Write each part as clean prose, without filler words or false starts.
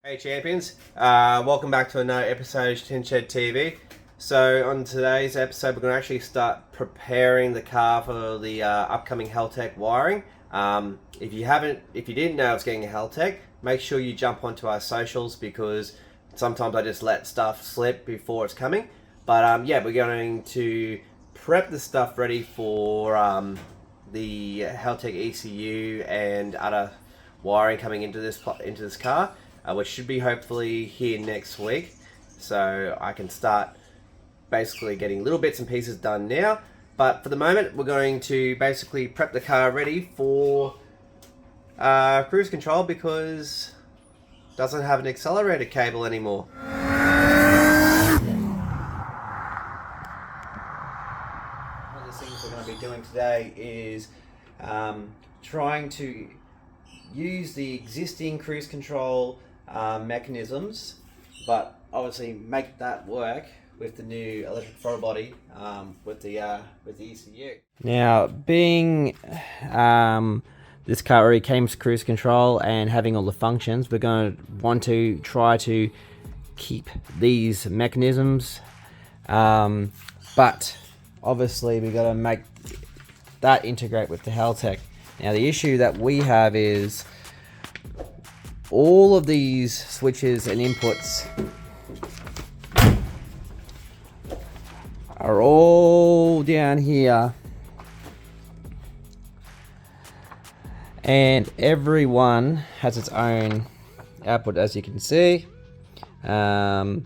Hey champions, welcome back to another episode of Tin Shed TV. So on today's episode we're going to actually start preparing the car for the upcoming Haltech wiring. If you didn't know I was getting a Haltech, make sure you jump onto our socials because sometimes I just let stuff slip before it's coming. But yeah, we're going to prep the stuff ready for the Haltech ECU and other wiring coming into this car. Which should be hopefully here next week, so I can start basically getting little bits and pieces done now. But for the moment we're going to basically prep the car ready for cruise control because it doesn't have an accelerator cable anymore. One of the things we're going to be doing today is trying to use the existing cruise control mechanisms, but obviously make that work with the new electric throttle body with the ECU. Now, being this car already came to cruise control and having all the functions, we're going to want to try to keep these mechanisms, but obviously we've got to make that integrate with the Haltech. Now, the issue that we have is all of these switches and inputs are all down here, and every one has its own output, as you can see. On,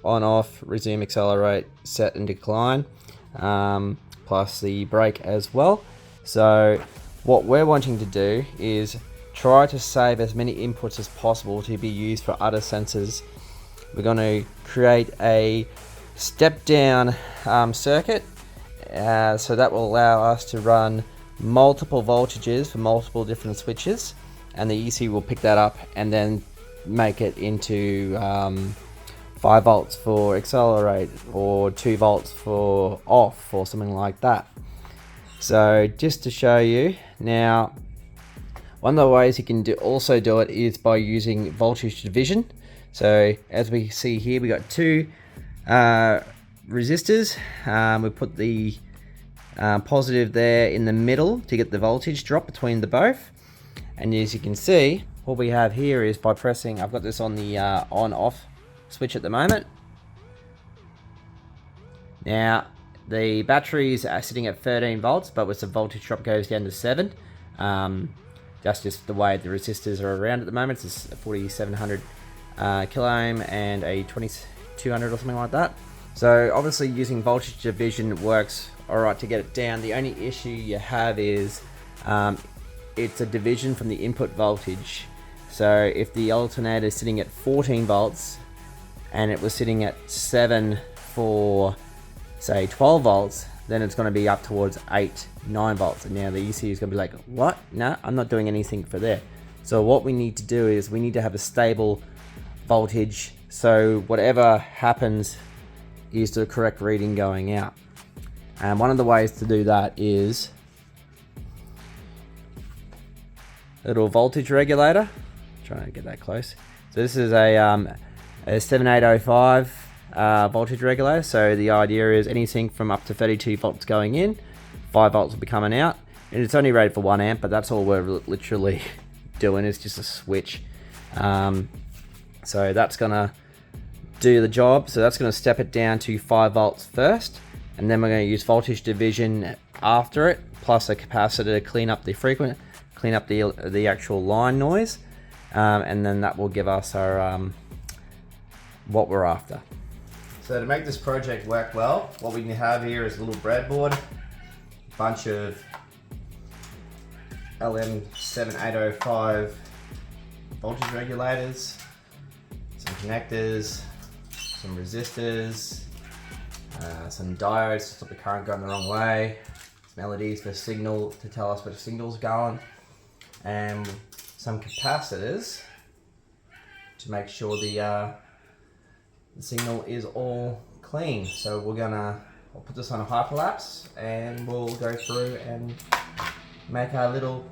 off, resume, accelerate, set and decline, plus the brake as well. So what we're wanting to do is try to save as many inputs as possible to be used for other sensors. We're going to create a step down circuit, so that will allow us to run multiple voltages for multiple different switches, and the ECU will pick that up and then make it into 5 volts for accelerate or 2 volts for off or something like that. So just to show you now, one of the ways you can also do it is by using voltage division. So as we see here, we got 2 resistors. We put the positive there in the middle to get the voltage drop between the both. And as you can see, what we have here is by pressing, I've got this on the on-off switch at the moment. Now, the batteries are sitting at 13 volts, but with the voltage drop goes down to 7. That's just the way the resistors are around at the moment. It's a 4700 kilo ohm and a 2200 or something like that. So obviously using voltage division works alright to get it down. The only issue you have is it's a division from the input voltage. So if the alternator is sitting at 14 volts and it was sitting at 7 for say 12 volts, then it's going to be up towards 8-9 volts, and now the ECU is going to be like, what? No, I'm not doing anything for there. So what we need to do is we need to have a stable voltage, so whatever happens is the correct reading going out. And one of the ways to do that is a little voltage regulator. Trying to get that close. So this is a 7805 voltage regulator. So the idea is anything from up to 32 volts going in, 5 volts will be coming out, and it's only rated for 1 amp, but that's all we're literally doing, is just a switch. So that's gonna do the job. So that's gonna step it down to 5 volts first, and then we're going to use voltage division after it, plus a capacitor to clean up the actual line noise, and then that will give us our what we're after. So to make this project work well, what we have here is a little breadboard, a bunch of LM7805 voltage regulators, some connectors, some resistors, some diodes to stop the current going the wrong way, some LEDs for signal to tell us where the signal's going, and some capacitors to make sure the signal is all clean. So I'll put this on a hyperlapse and we'll go through and make our little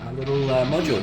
module.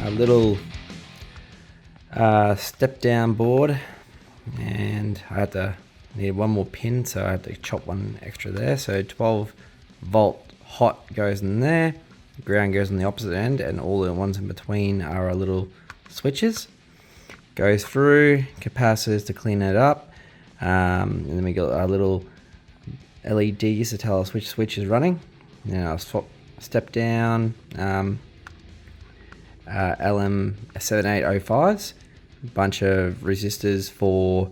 a little step down board, and I need one more pin, so I had to chop one extra there. So 12 volt hot goes in there, ground goes on the opposite end, and all the ones in between are our little switches. Goes through capacitors to clean it up, and then we got our little LEDs to tell us which switch is running. Now step down LM7805s, a bunch of resistors for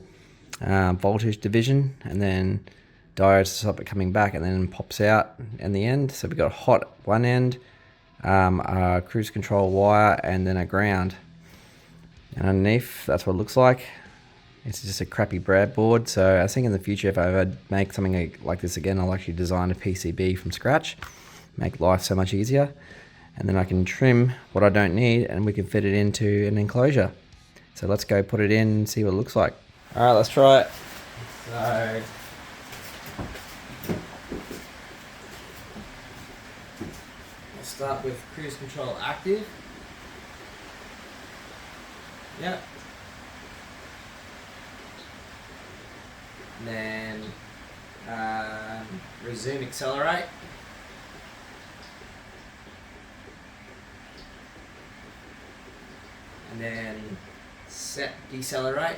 voltage division, and then diodes to stop it coming back, and then pops out in the end. So we got hot one end, a cruise control wire, and then a ground. And underneath, that's what it looks like. It's just a crappy breadboard. So I was thinking in the future, if I ever make something like this again, I'll actually design a PCB from scratch, make life so much easier. And then I can trim what I don't need, and we can fit it into an enclosure. So let's go put it in and see what it looks like. All right, let's try it. So we'll start with cruise control active. Yep. And then resume accelerate. And then set decelerate.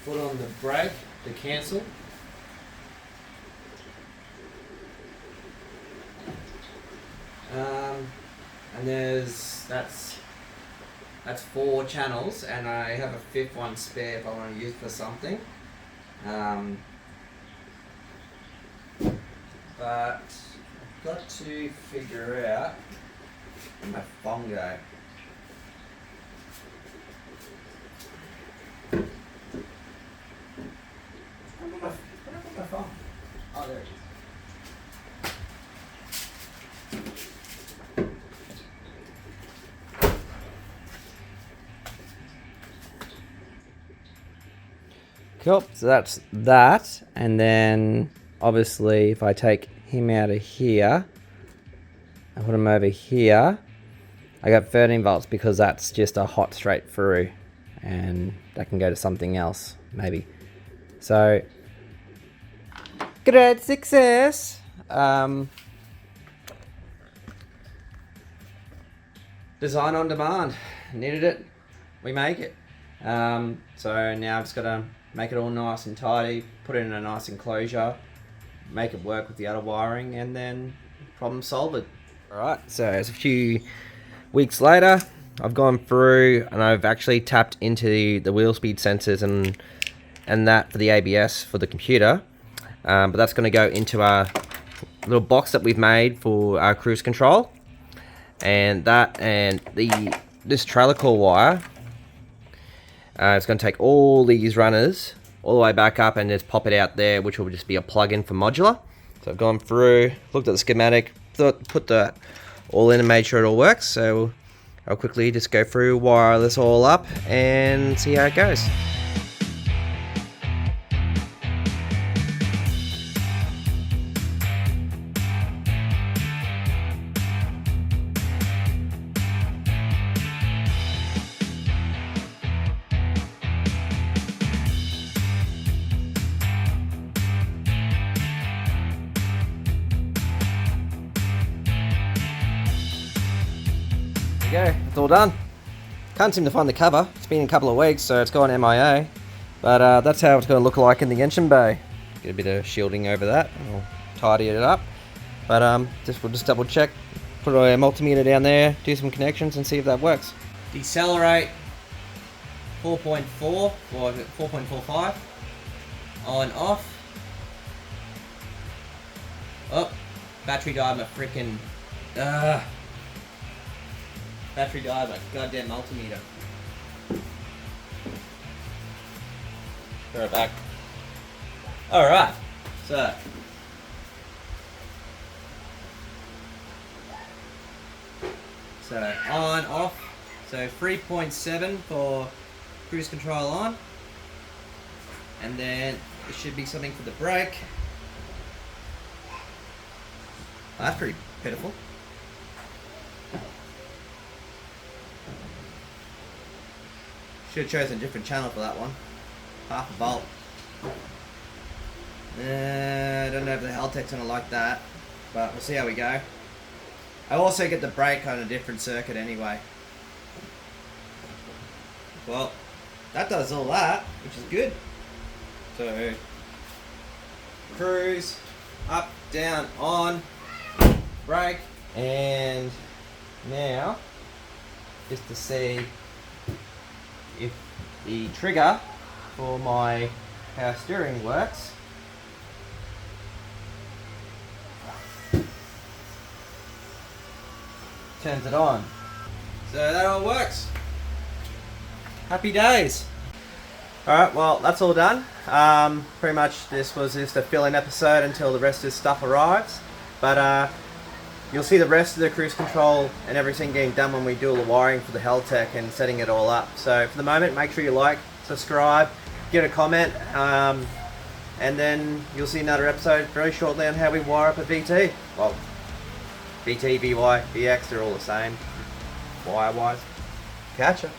Foot on the brake to cancel. And that's 4 channels, and I have a 5th one spare if I want to use for something. But I've got to figure out my phone go. Where did I put my phone? Oh, there it is. Cool, so that's that, and then obviously if I take him out of here, I put him over here, I got 13 volts because that's just a hot straight through, and that can go to something else, maybe. So, great success! Design on demand, needed it, we make it. So now I've just got to make it all nice and tidy, put it in a nice enclosure, make it work with the other wiring, and then problem solved. Alright, so it's a few weeks later, I've gone through and I've actually tapped into the wheel speed sensors and that for the ABS for the computer, but that's going to go into our little box that we've made for our cruise control, and this trailer core wire. It's going to take all these runners all the way back up and just pop it out there, which will just be a plug-in for modular. So I've gone through, looked at the schematic, put that all in and made sure it all works. So I'll quickly just go through, wire this all up and see how it goes. There you go, it's all done. Can't seem to find the cover. It's been a couple of weeks, so it's gone MIA. But that's how it's going to look like in the engine bay. Get a bit of shielding over that, and we'll tidy it up. But we'll just double check, put a multimeter down there, do some connections, and see if that works. Decelerate 4.4 or 4.45. On off. Oh, battery died my freaking. Battery died my goddamn multimeter. Throw it back. Alright, so. On, off. So 3.7 for cruise control on. And then there should be something for the brake. That's pretty pitiful. Should have chosen a different channel for that one. Half a volt. I don't know if the Haltech's gonna like that, but we'll see how we go. I also get the brake on a different circuit anyway. Well, that does all that, which is good. So, cruise, up, down, on, brake, and now, just to see if the trigger for my power steering works. Turns it on. So that all works. Happy days. Alright, well that's all done. Pretty much this was just a fill-in episode until the rest of this stuff arrives. But you'll see the rest of the cruise control and everything getting done when we do all the wiring for the Haltech and setting it all up. So for the moment, make sure you like, subscribe, give it a comment, and then you'll see another episode very shortly on how we wire up a VT. Well, VT, VY, VX, they're all the same, wire-wise. Catch ya.